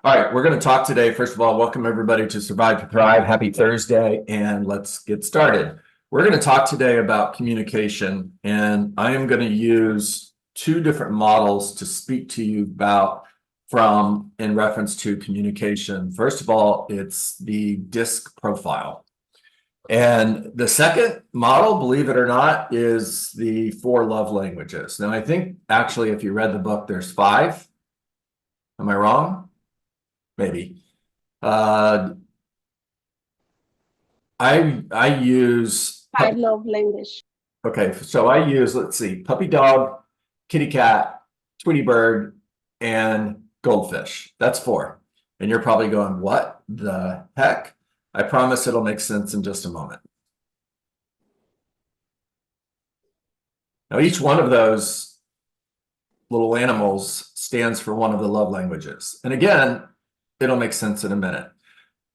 All right, we're going to talk today. First of all, welcome everybody to Survive to Thrive. Happy Thursday, and let's get started. We're going to talk today about communication, and I am going to use two different models to speak to you about from in reference to communication. First of all, it's the DISC profile. And the second model, believe it or not, is the 4 love languages. Now, I think actually, if you read the book, there's 5. Am I wrong? Maybe. I use Five love language. okay, so I use, let's see, puppy dog, kitty cat, Tweety bird, and goldfish. That's 4. And you're probably going, what the heck? I promise it'll make sense in just a moment. Now, each one of those little animals stands for one of the love languages. And again, it'll make sense in a minute.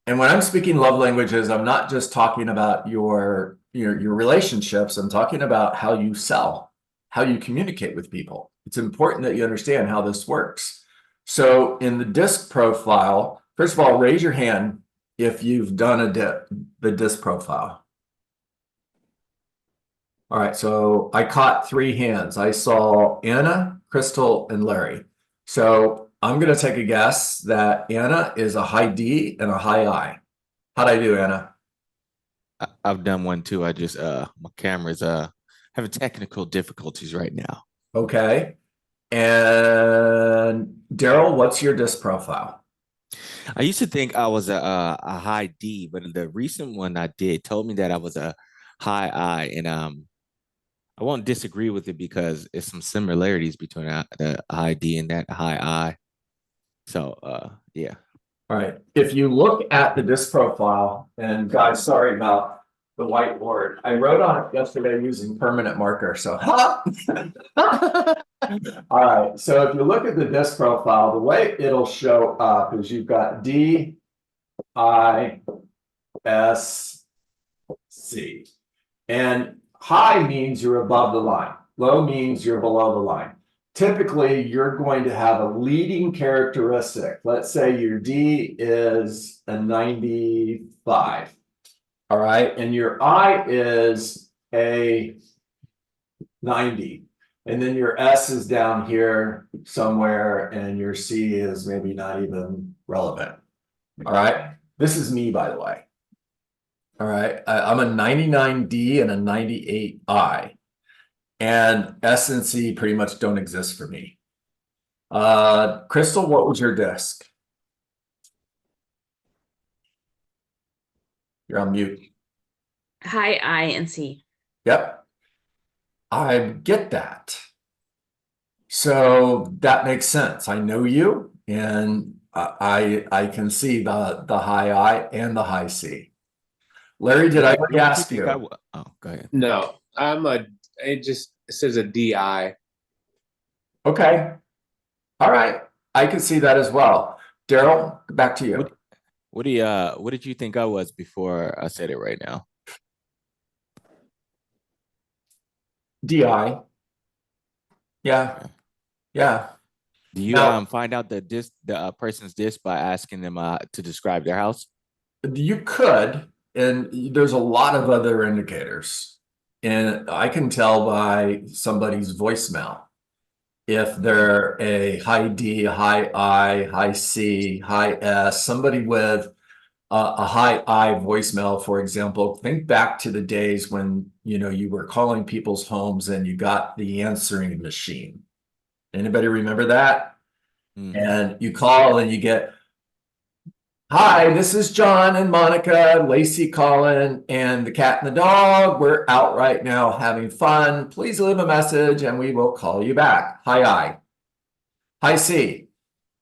And when I'm speaking love languages, I'm not just talking about your relationships. I'm talking about how you sell, how you communicate with people. It's important that you understand how this works. So in the DISC profile, first of all, raise your hand if you've done the DISC profile. All right, so I caught 3 hands. I saw Anna, Crystal, and Larry. So I'm going to take a guess that Anna is a high D and a high I. How'd I do, Anna? I've done one too. I just my camera's having technical difficulties right now. Okay. And Daryl, what's your DISC profile? I used to think I was a high D, but the recent one I did told me that I was a high I, and I won't disagree with it because it's some similarities between the high D and that high I. So yeah. All right. If you look at the DISC profile, and guys, sorry about the whiteboard. I wrote on it yesterday using permanent marker. So, all right. So if you look at the DISC profile, the way it'll show up is you've got D, I, S, C. And high means you're above the line. Low means you're below the line. Typically, you're going to have a leading characteristic. Let's say your D is a 95. All right. And your I is a 90. And then your S is down here somewhere, and your C is maybe not even relevant. All right. This is me, by the way. All right. I'm a 99D and a 98I. And S and C pretty much don't exist for me. Crystal, what was your DISC? You're on mute. High I and C. Yep. I get that. So that makes sense. I know you, and I can see the high I and the high C. Larry, did I already ask you? Oh, go ahead. No, it says a DI. Okay. All right. I can see that as well. Daryl, back to you. What did you think I was before I said it right now? DI. Yeah. Yeah. Do you find out the person's disc by asking them to describe their house? You could, and there's a lot of other indicators. And I can tell by somebody's voicemail if they're a high D, high I, high C, high S, somebody with a high I voicemail, for example. Think back to the days when you were calling people's homes and you got the answering machine. Anybody remember that? Mm-hmm. And you call and you get, hi, this is John and Monica, Lacey calling, and the cat and the dog. We're out right now having fun. Please leave a message and we will call you back. Hi, I. Hi, C.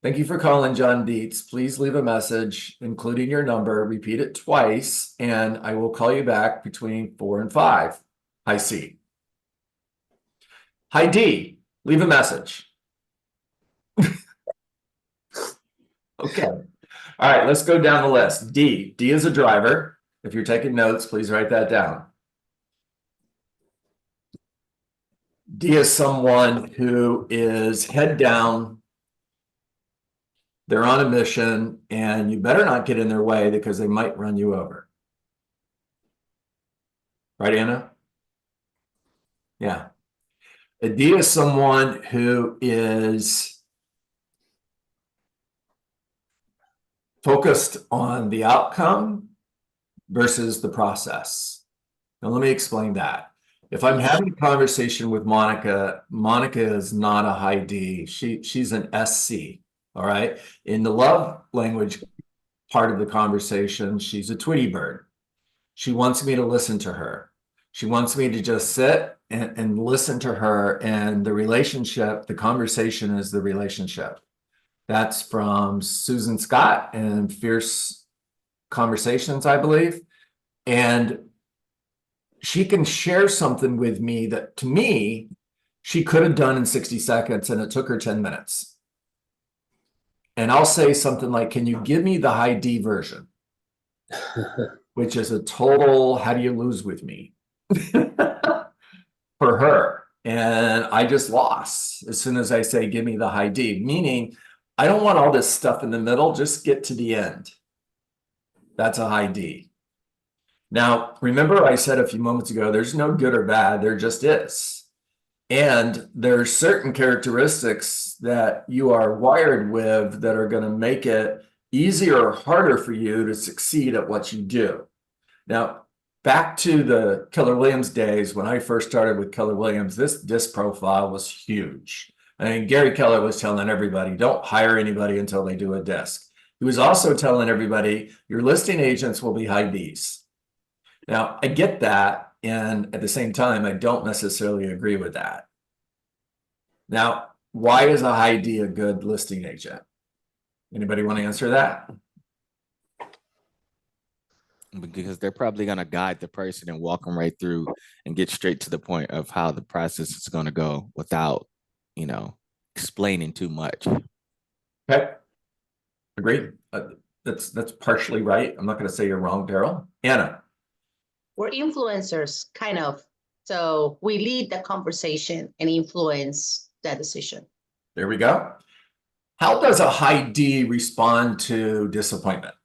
Thank you for calling John Dietz. Please leave a message, including your number. Repeat it twice, and I will call you back between 4 and 5. Hi, C. Hi, D. Leave a message. Okay. All right, let's go down the list. D. D is a driver. If you're taking notes, please write that down. D is someone who is head down, they're on a mission, and you better not get in their way because they might run you over. Right, Anna? Yeah. A D is someone who is focused on the outcome versus the process. Now, let me explain that. If I'm having a conversation with Monica, Monica is not a high D. She's an SC. All right. In the love language part of the conversation, she's a Tweety bird. She wants me to listen to her. She wants me to just sit and listen to her. And the relationship, the conversation is the relationship. That's from Susan Scott and Fierce Conversations, I believe. And she can share something with me that, to me, she could have done in 60 seconds and it took her 10 minutes. And I'll say something like, can you give me the high D version? Which is a total, how do you lose with me? For her. And I just lost as soon as I say, give me the high D, meaning I don't want all this stuff in the middle, just get to the end. That's a high D. Now, remember I said a few moments ago, there's no good or bad, there just is. And there are certain characteristics that you are wired with that are going to make it easier or harder for you to succeed at what you do. Now, back to the Keller Williams days, when I first started with Keller Williams, this disc profile was huge. I mean, Gary Keller was telling everybody, don't hire anybody until they do a disc. He was also telling everybody, your listing agents will be high Ds. Now, I get that, and at the same time, I don't necessarily agree with that. Now, why is a high D a good listing agent? Anybody want to answer that? Because they're probably going to guide the person and walk them right through and get straight to the point of how the process is going to go without, explaining too much. Okay. Agreed. That's partially right. I'm not going to say you're wrong, Daryl. Anna. We're influencers, kind of. So we lead the conversation and influence that decision. There we go. How does a high D respond to disappointment?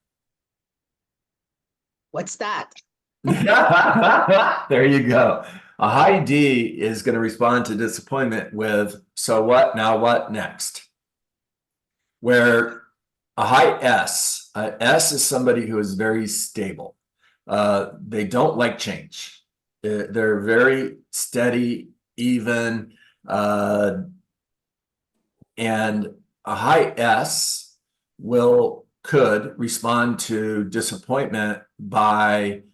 What's that? There you go. A high D is going to respond to disappointment with, so what, now what, next? Where a high S, S is somebody who is very stable. They don't like change. They're very steady, even, and a high S could respond to disappointment by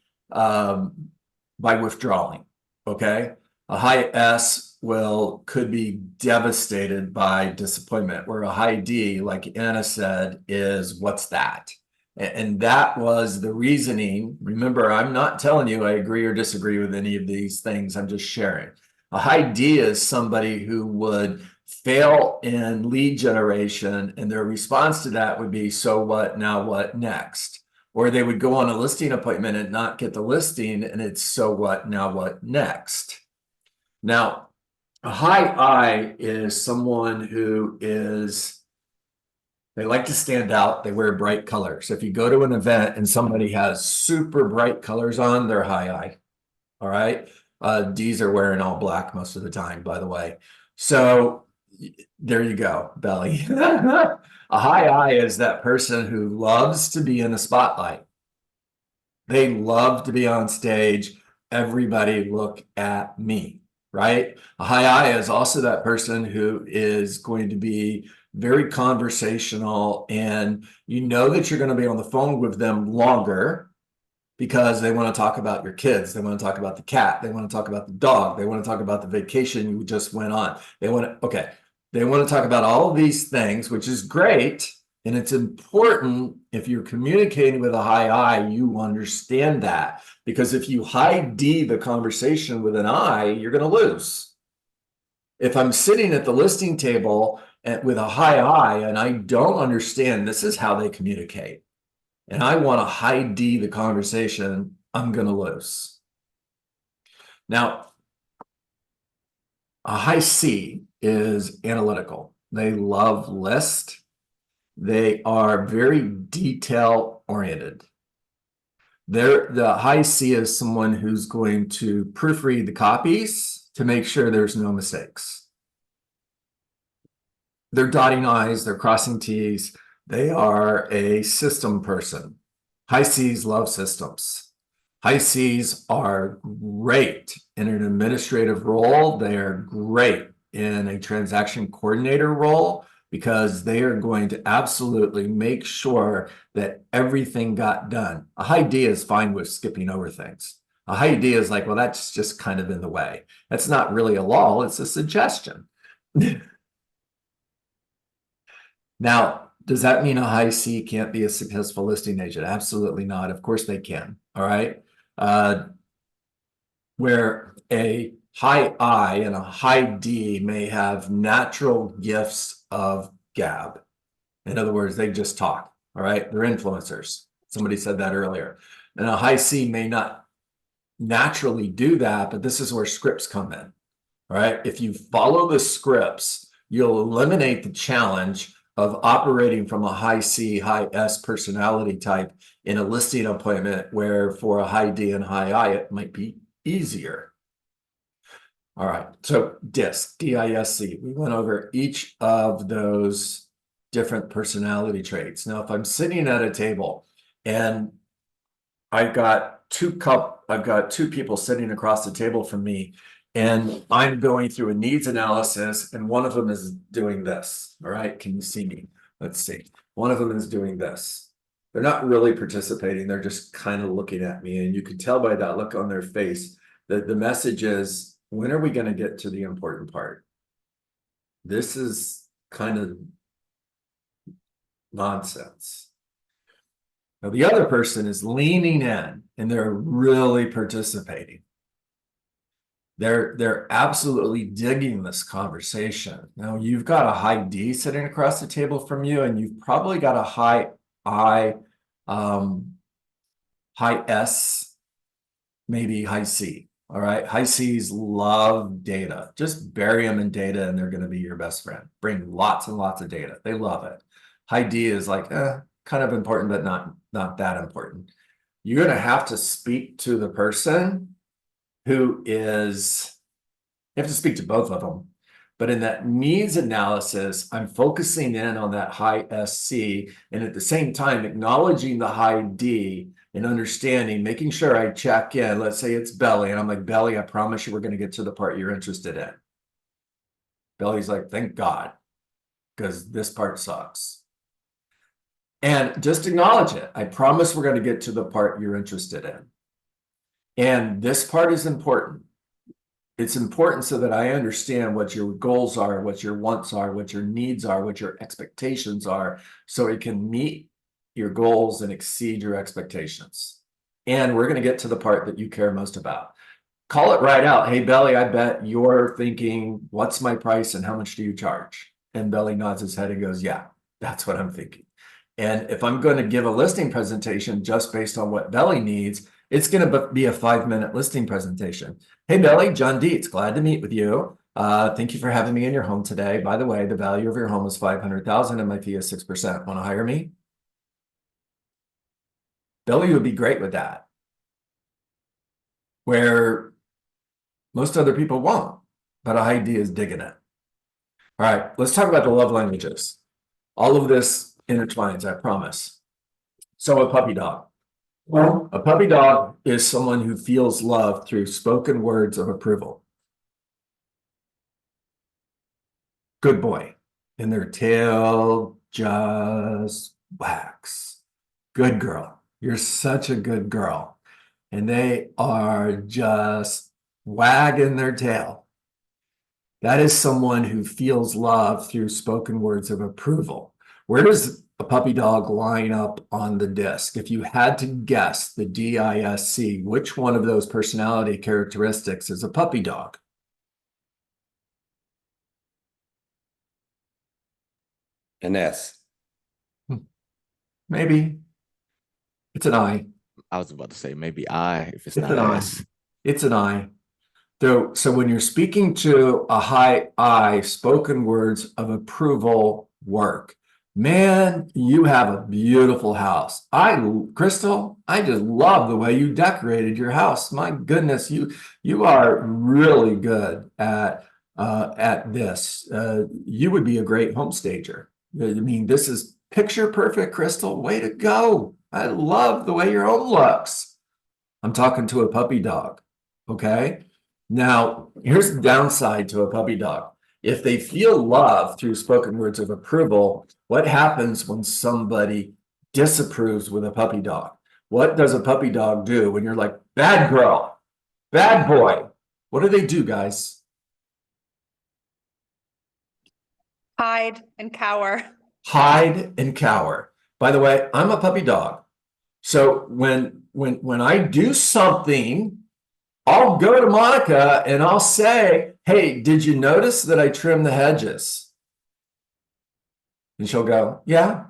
withdrawing. Okay, a high S could be devastated by disappointment, where a high D, like Anna said, is what's that? And that was the reasoning. Remember, I'm not telling you I agree or disagree with any of these things. I'm just sharing. A high D is somebody who would fail in lead generation, and their response to that would be, so what, now what, next? Or they would go on a listing appointment and not get the listing, and it's so what, now what, next? Now, a high I is someone who is, they like to stand out. They wear bright colors. If you go to an event and somebody has super bright colors on, they're high I. All right. D's are wearing all black most of the time, by the way. So there you go, Belly. A high I is that person who loves to be in the spotlight. They love to be on stage. Everybody look at me, right? A high I is also that person who is going to be very conversational, and you know that you're going to be on the phone with them longer because they want to talk about your kids. They want to talk about the cat. They want to talk about the dog. They want to talk about the vacation you just went on. They want to talk about all of these things, which is great. And it's important, if you're communicating with a high I, you understand that. Because if you high D the conversation with an I, you're going to lose. If I'm sitting at the listing table with a high I and I don't understand this is how they communicate, and I want to high D the conversation, I'm going to lose. Now, a high C is analytical. They love list. They are very detail oriented. The high C is someone who's going to proofread the copies to make sure there's no mistakes. They're dotting I's, they're crossing T's. They are a system person. High C's love systems. High C's are great in an administrative role. They are great in a transaction coordinator role because they are going to absolutely make sure that everything got done. A high D is fine with skipping over things. A high D is like, well, that's just kind of in the way. That's not really a law, it's a suggestion. Now, does that mean a high C can't be a successful listing agent? Absolutely not. Of course they can. All right. Where a high I and a high D may have natural gifts of gab. In other words, they just talk. All right. They're influencers. Somebody said that earlier. And a high C may not naturally do that, but this is where scripts come in. All right. If you follow the scripts, you'll eliminate the challenge of operating from a high C, high S personality type in a listing appointment where for a high D and high I, it might be easier. All right, so DISC, D-I-S-C. We went over each of those different personality traits. Now, if I'm sitting at a table and I've got two people sitting across the table from me, and I'm going through a needs analysis, and one of them is doing this. All right, can you see me? Let's see. One of them is doing this. They're not really participating. They're just kind of looking at me. And you can tell by that look on their face that the message is, when are we going to get to the important part? This is kind of nonsense. Now, the other person is leaning in and they're really participating. They're absolutely digging this conversation. Now, you've got a high D sitting across the table from you, and you've probably got a high I, high S, maybe high C. All right. High C's love data. Just bury them in data and they're going to be your best friend. Bring lots and lots of data. They love it. High D is like, kind of important, but not that important. You're going to have to speak to the person who is, you have to speak to both of them. But in that needs analysis, I'm focusing in on that high SC and at the same time acknowledging the high D and understanding, making sure I check in. Let's say it's Belly, and I'm like, Belly, I promise you we're going to get to the part you're interested in. Belly's like, thank God, because this part sucks. And just acknowledge it. I promise we're going to get to the part you're interested in. And this part is important. It's important so that I understand what your goals are, what your wants are, what your needs are, what your expectations are, so it can meet your goals and exceed your expectations. And we're going to get to the part that you care most about. Call it right out. Hey, Belly, I bet you're thinking, what's my price and how much do you charge? And Belly nods his head and goes, yeah, that's what I'm thinking. And if I'm going to give a listing presentation just based on what Belly needs, it's going to be a 5-minute listing presentation. Hey, Belly, John Dietz, glad to meet with you. Thank you for having me in your home today. By the way, the value of your home is $500,000 and my fee is 6%. Want to hire me? Belly would be great with that. Where most other people won't, but a high D is digging it. All right, let's talk about the love languages. All of this intertwines, I promise. So a puppy dog. Well, a puppy dog is someone who feels love through spoken words of approval. Good boy. And their tail just wags. Good girl. You're such a good girl. And they are just wagging their tail. That is someone who feels love through spoken words of approval. Where does a puppy dog line up on the disc? If you had to guess the DISC, which one of those personality characteristics is a puppy dog? An S. Maybe. It's an I. I was about to say maybe I, if it's It's not an I. S. It's an I. So when you're speaking to a high I, spoken words of approval work. Man, you have a beautiful house. Crystal, I just love the way you decorated your house. My goodness, you are really good at this. You would be a great home stager. I mean, this is picture perfect, Crystal. Way to go. I love the way your home looks. I'm talking to a puppy dog. Okay. Now, here's the downside to a puppy dog. If they feel love through spoken words of approval, what happens when somebody disapproves with a puppy dog? What does a puppy dog do when you're like, bad girl, bad boy? What do they do, guys? Hide and cower. Hide and cower. By the way, I'm a puppy dog. So when I do something, I'll go to Monica and I'll say, hey, did you notice that I trimmed the hedges? And she'll go, yeah.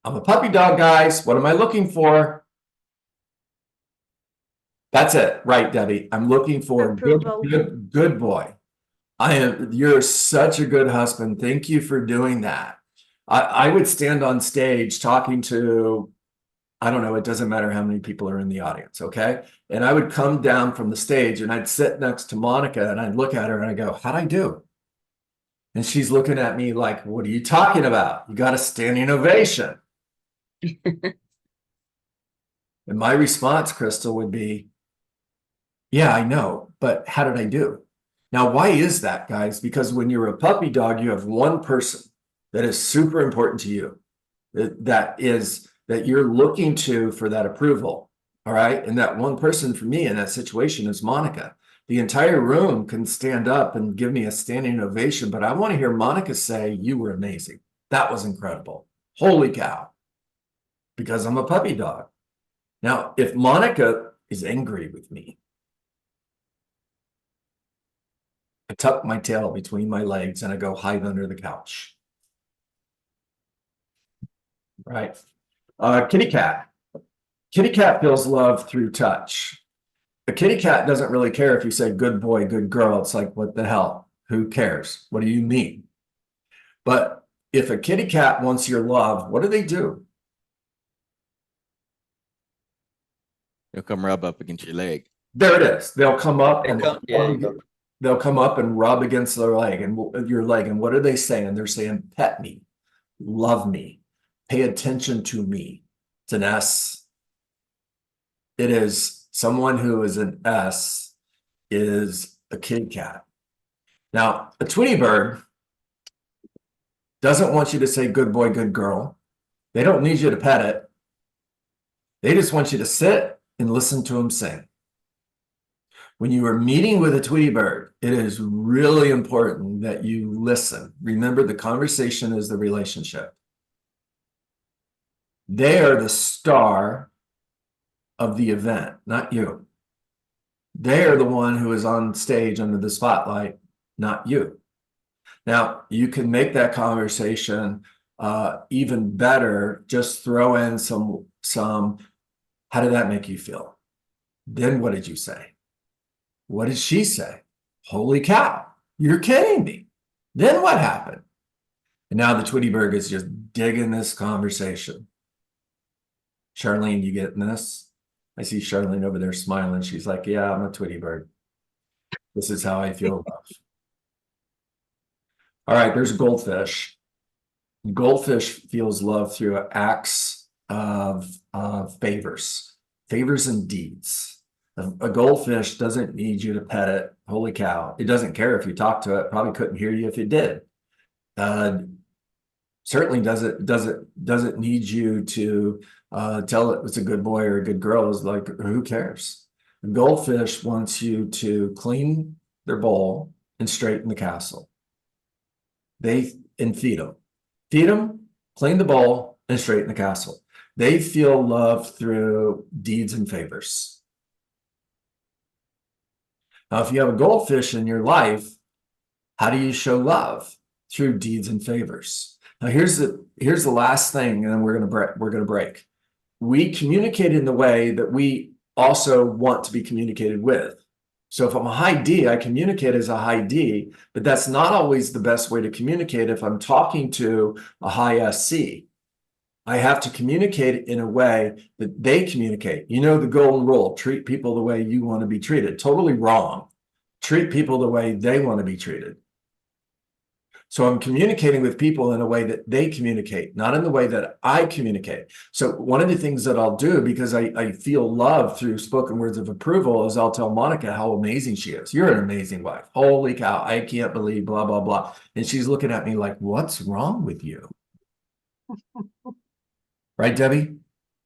I'm a puppy dog, guys. What am I looking for? That's it. Right, Debbie. I'm looking for Approval. good boy. You're such a good husband. Thank you for doing that. I would stand on stage talking to, I don't know, it doesn't matter how many people are in the audience, okay? And I would come down from the stage and I'd sit next to Monica and I'd look at her and I go, how'd I do? And she's looking at me like, what are you talking about? You got a standing ovation. And my response, Crystal, would be, yeah, I know, but how did I do? Now, why is that, guys? Because when you're a puppy dog, you have one person that is super important to you, that you're looking to for that approval. All right. And that one person for me in that situation is Monica. The entire room can stand up and give me a standing ovation, but I want to hear Monica say, you were amazing. That was incredible. Holy cow. Because I'm a puppy dog. Now, if Monica is angry with me, I tuck my tail between my legs and I go hide under the couch. Right. Kitty cat. Kitty cat feels love through touch. A kitty cat doesn't really care if you say good boy, good girl. It's like, what the hell? Who cares? What do you mean? But if a kitty cat wants your love, what do? They'll come rub up against your leg. There it is. They'll come up and Yeah. they'll come up and rub against their leg and your leg. And what are they saying? They're saying, pet me, love me, pay attention to me. It's an S. It is someone who is an S is a kitty cat. Now, a Tweety bird doesn't want you to say good boy, good girl. They don't need you to pet it. They just want you to sit and listen to them sing. When you are meeting with a Tweety bird, it is really important that you listen. Remember, the conversation is the relationship. They are the star of the event, not you. They are the one who is on stage under the spotlight, not you. Now, you can make that conversation even better. Just throw in some, how did that make you feel? Then what did you say? What did she say? Holy cow, you're kidding me. Then what happened? And now the Tweety bird is just digging this conversation. Charlene, you getting this? I see Charlene over there smiling. She's like, yeah, I'm a Tweety bird. This is how I feel love. All right, there's a goldfish. Goldfish feels love through acts of favors and deeds. A goldfish doesn't need you to pet it. Holy cow. It doesn't care if you talk to it. Probably couldn't hear you if it did. Certainly doesn't need you to tell it it's a good boy or a good girl. Is like, who cares? A goldfish wants you to clean their bowl and straighten the castle. And feed them, clean the bowl, and straighten the castle. They feel love through deeds and favors. Now, if you have a goldfish in your life, how do you show love? Through deeds and favors. Now, here's the last thing, and then we're gonna break. We communicate in the way that we also want to be communicated with. So if I'm a high D, I communicate as a high D, but that's not always the best way to communicate if I'm talking to a high SC. I have to communicate in a way that they communicate. You know, the golden rule, treat people the way you want to be treated. Totally wrong. Treat people the way they want to be treated. So I'm communicating with people in a way that they communicate, not in the way that I communicate. So one of the things that I'll do, because I feel love through spoken words of approval, is I'll tell Monica how amazing she is. You're an amazing wife. Holy cow, I can't believe blah, blah, blah. And she's looking at me like, what's wrong with you? Right, Debbie?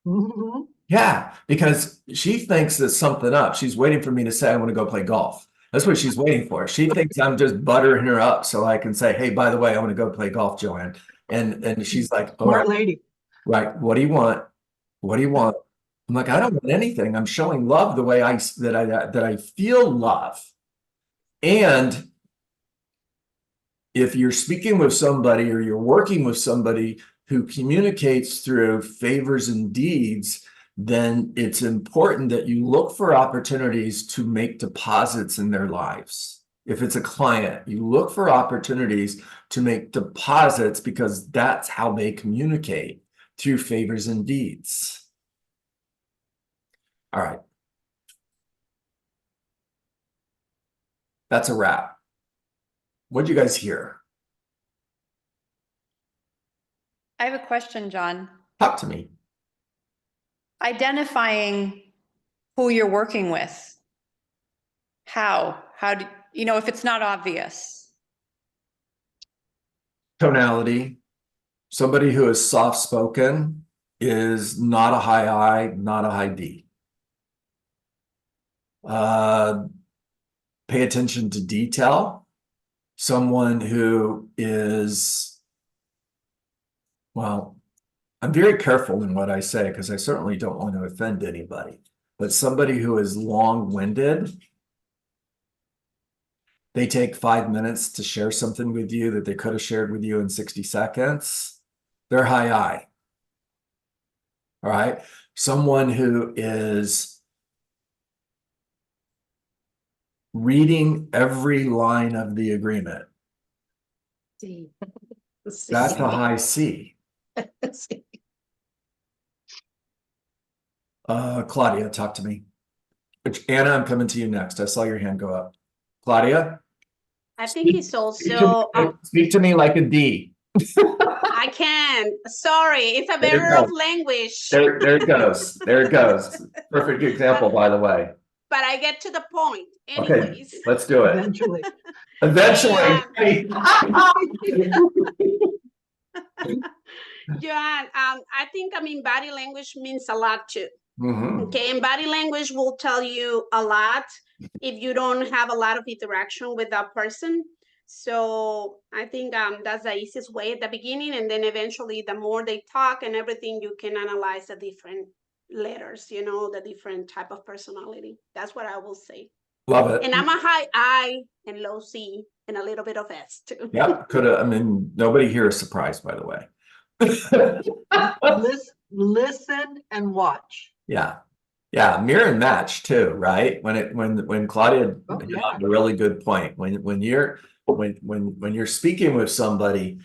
Mhm. Yeah, because she thinks there's something up. She's waiting for me to say I want to go play golf. That's what she's waiting for. She thinks I'm just buttering her up so I can say, hey, by the way, I want to go play golf, Joanne. And she's like, all Smart right, lady. right. What do you want? What do you want? I'm like, I don't want anything. I'm showing love the way that I feel love. And if you're speaking with somebody or you're working with somebody who communicates through favors and deeds, then it's important that you look for opportunities to make deposits in their lives. If it's a client, you look for opportunities to make deposits because that's how they communicate, through favors and deeds. All right. That's a wrap. What'd you guys hear? I have a question, John. Talk to me. Identifying who you're working with. How do you know if it's not obvious? Tonality. Somebody who is soft-spoken is not a high I, not a high D. Pay attention to detail. Someone who is, well, I'm very careful in what I say because I certainly don't want to offend anybody, but somebody who is long-winded, they take 5 minutes to share something with you that they could have shared with you in 60 seconds. They're high I. All right. Someone who is reading every line of the agreement. C. That's a high C. C. Claudia, talk to me. Anna, I'm coming to you next. I saw your hand go up. Claudia? I think it's Speak to also, me, speak to me like a D. I can, sorry, it's a There you barrier go. of language, There it goes. There it goes. Perfect example, by the way. but I get to the point Okay, anyways. let's do it. Eventually. Eventually. Joanne, I think, body language means a lot too. Mhm. Okay, and body language will tell you a lot if you don't have a lot of interaction with that person. So I think that's the easiest way at the beginning, and then eventually the more they talk and everything, you can analyze the different letters, the different type of personality. That's what I will say. Love it. And I'm a high I and low C and a little bit of S too. Yep, could have. I mean, nobody here is surprised, by the way. Listen and watch. Yeah. Yeah, mirror and match too, right? When Claudia Oh, hit yeah. on a really good point. When you're speaking with somebody,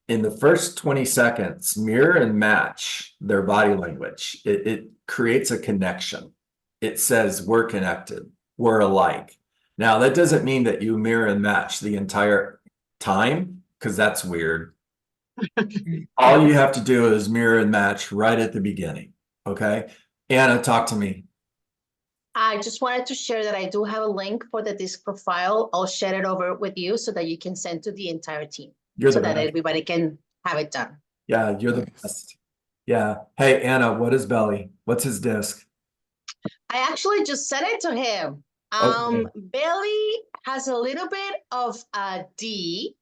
in the first 20 seconds, mirror and match their body language. It creates a connection. It says we're connected, we're alike. Now, that doesn't mean that you mirror and match the entire time, because that's weird. All you have to do is mirror and match right at the beginning. Okay. Anna, talk to me. I just wanted to share that I do have a link for the disc profile. I'll share it over with you so that you can send to the entire team. You're so the that best. everybody can have it done. Yeah, you're the best. Yeah. Hey, Anna, what is Belly? What's his disc? I actually just sent it to him. Okay. Billy has a little bit of a D,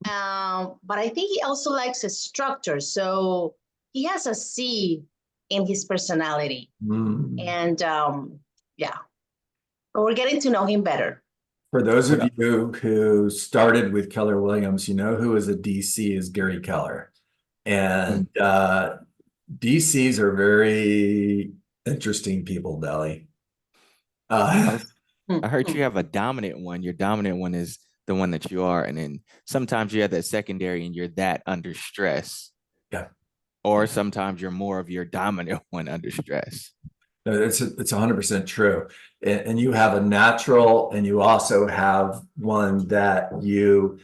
but I think he also likes a structure. So he has a C in his personality. Mm. And yeah, but we're getting to know him better. For those of you who started with Keller Williams, you know who is a DC is Gary Keller. And DCs are very interesting people, Belly. I heard you have a dominant one. Your dominant one is the one that you are. And then sometimes you have that secondary and you're that under stress. Yeah. Or sometimes you're more of your dominant one under stress. No, it's 100% true. And you have a natural, and you also have one that and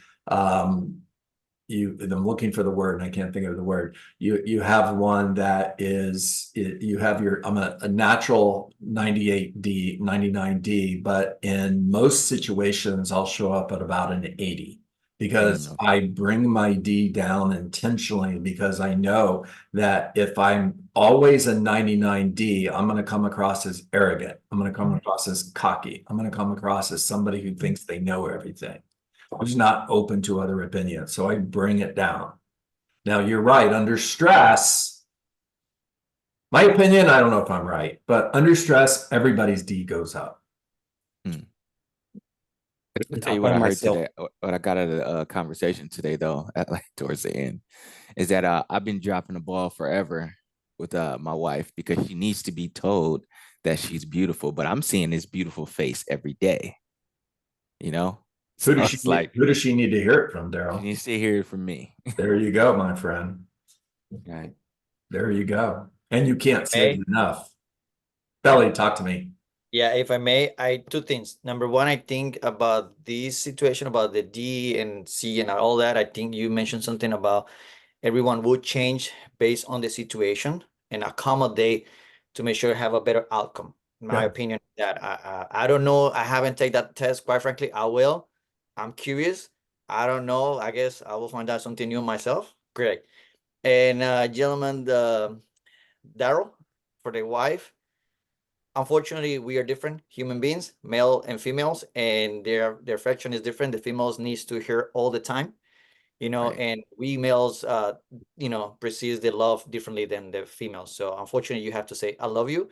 I'm looking for the word and I can't think of the word. You have one that is, you have I'm a natural 98D, 99D, but in most situations I'll show up at about an 80 because I bring my D down intentionally, because I know that if I'm always a 99D, I'm going to come across as arrogant. I'm going to come across as cocky. I'm going to come across as somebody who thinks they know everything, who's not open to other opinions. So I bring it down. Now, you're right. Under stress, my opinion, I don't know if I'm right, but under stress, everybody's D goes up. I'll tell you what I heard today, what I got out of the conversation today, though, towards the end, is that I've been dropping the ball forever with my wife because she needs to be told that she's beautiful, but I'm seeing this beautiful face every day, you know? Who does she need to hear it from, Daryl? She needs to hear it from me. There you go, my friend. Right. There you go. And you can't say it enough. Belly, talk to me. Yeah, if I may, two things. Number one, I think about this situation about the D and C and all that. I think you mentioned something about everyone would change based on the situation and accommodate to make sure have a better outcome. In my opinion, that I don't know. I haven't taken that test. Quite frankly, I will. I'm curious. I don't know. I guess I will find out something new myself. Great. And gentlemen, Daryl, for the wife. Unfortunately, we are different human beings, male and females, and their affection is different. The females needs to hear all the time, you know, Right. and we males, you know, perceive the love differently than the females. So unfortunately, you have to say, I love you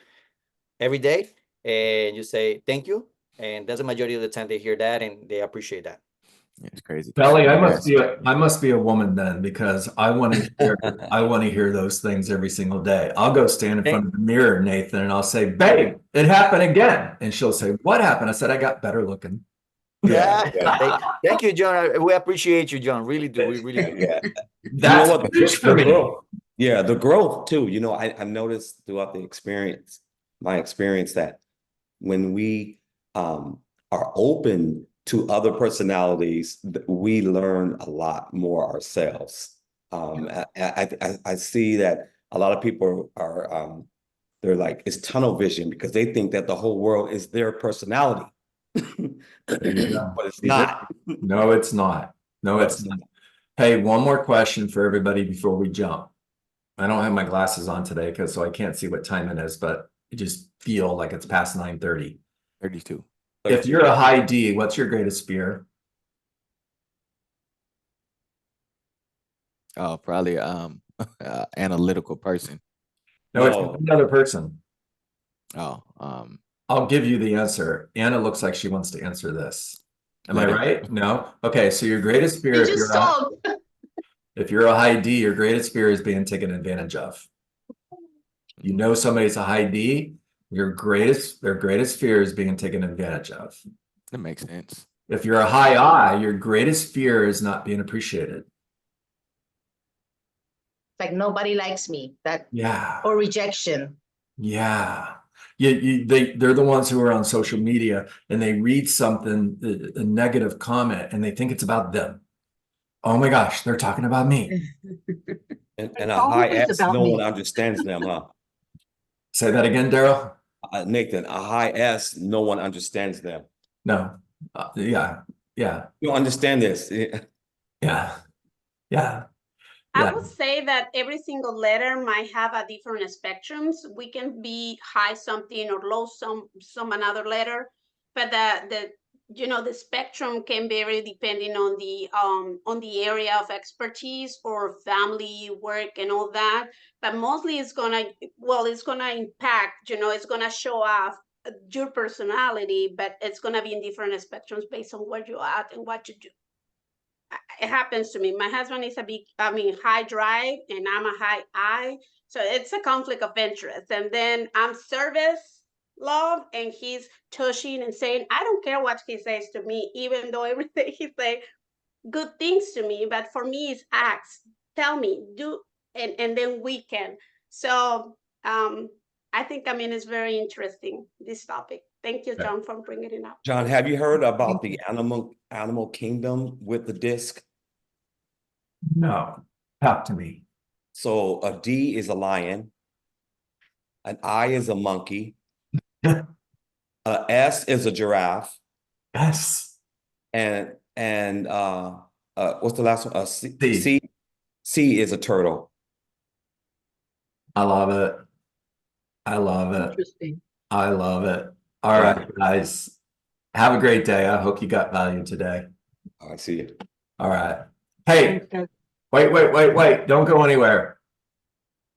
every day. And you say, thank you. And that's the majority of the time they hear that and they appreciate that. Yeah, it's crazy. Belly, I must be a woman then, because I want to hear those things every single day. I'll go stand in front of the mirror, Nathan, and I'll say, babe, it happened again. And she'll say, what happened? I said, I got better looking. Yeah. Thank you, John. We appreciate you, John. Really do. We really do. Yeah. That's you know what? huge for me. The growth too. You know, I noticed throughout my experience, that when we are open to other personalities, we learn a lot more ourselves. I see that a lot of people are they're like, it's tunnel vision because they think that the whole world is their personality. But it's not. No, it's not. No, it's not. Hey, one more question for everybody before we jump. I don't have my glasses on today so I can't see what time it is, but I just feel like it's past 9:30. 32. If you're a high D, what's your greatest fear? Oh, probably analytical person. No, it's another person. Oh, I'll give you the answer. Anna looks like she wants to answer this. Am I right? No? Okay, so your greatest fear, if you're a high D, your greatest fear is being taken advantage of. You know somebody's a high D, their greatest fear is being taken advantage of. That makes sense. If you're a high I, your greatest fear is not being appreciated. Like nobody likes me, or rejection. Yeah. They're the ones who are on social media and they read something, a negative comment, and they think it's about them. Oh my gosh, they're talking about me. And a high S, no one understands them, huh? Say that again, Daryl. Nathan, a high S, no one understands them. No. Yeah. You don't understand this. Yeah. I would say that every single letter might have a different spectrums. We can be high something or low some another letter, but the spectrum can vary depending on the area of expertise or family work and all that. But mostly it's gonna impact, it's gonna show off your personality, but it's gonna be in different spectrums based on where you're at and what you do. It happens to me. My husband is high drive and I'm a high I. So it's a conflict of interest. And then I'm service, love, and he's touching and saying, I don't care what he says to me, even though everything he say good things to me, but for me it's acts. Tell me, do, and then we can. So I think, I mean, it's very interesting, this topic. Thank you, Okay. John, for bringing it up. John, have you heard about the animal kingdom with the disc? No, talk to me. So a D is a lion, an I is a monkey, a S is a giraffe, Yes. and what's the last one? C. C is a turtle. I love it. I love it. Interesting. I love it. All right, guys. Have a great day. I hope you got value today. I see you. All right. Hey, Thanks, guys. wait. Don't go anywhere.